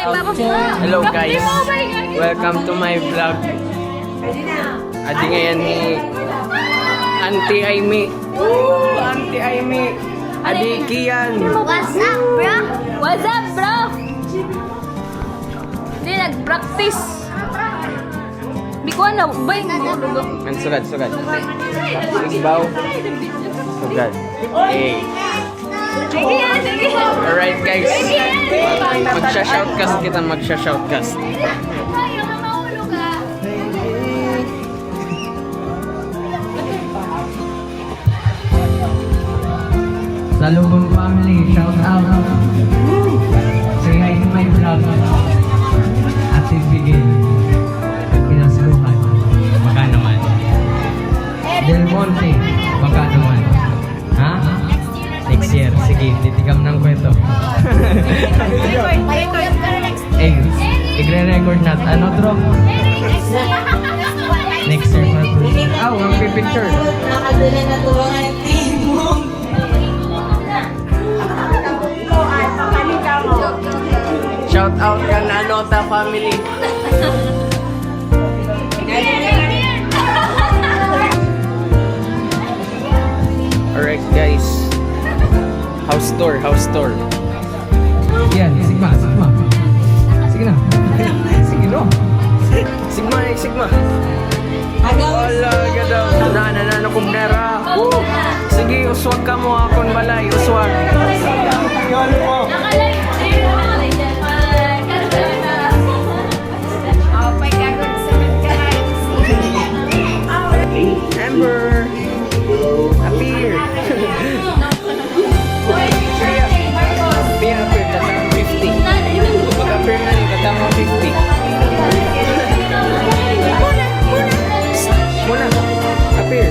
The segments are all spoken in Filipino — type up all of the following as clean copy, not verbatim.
Hello guys, welcome to my vlog. Adi ngayon ni Auntie Aimee. Auntie Aimee. Adi Kian. What's up, bro? What's up, bro? Hindi nag-practice. Di ko na, bay. Ang sugad. Isbaw. Sugad. Hey. Alright guys. Magsha-shoutcast kita, magsha-shoutcast. Salubong family, shout out. Say hi to my vlog. Ate Bigil. Pinasluhan. Baka naman. Del Monte. Baka naman. Ha? Next year. Sige, titigam ng kwento. Eh, igre-record natin. Ano, Dro? Next year pa. Ang picture. Nakadali na tulungan ng team mo. Shout out ka na Nota family. Alright guys. House tour. Yan, Sigma. Sige na. Sige no. Sigma. Wala ka daw. Nanana kumnera. Sige, uswag ka mo akong balay. Uswag. Yan mo. Amber, appear. Appear, tatang 50. Mag-appear na rin, tatang 50. Muna, appear.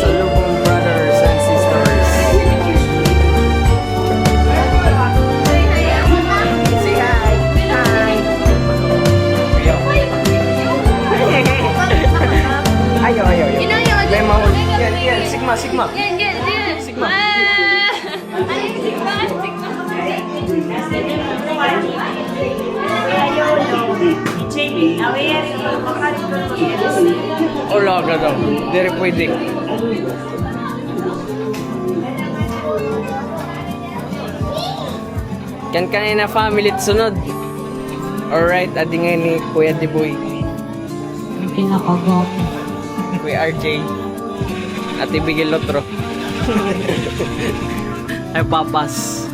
Salubong brothers and sisters. Say hi. Ayaw. May mahul. Yan. Sigma. Sigma. Wala ka daw. Hindi pwede. Kan kanina family at sunod. Alright, adi ngayon ni Kuya Diboy. Pinakagapo. Kuya RJ. Ate Bigil Lotro. Ay papas.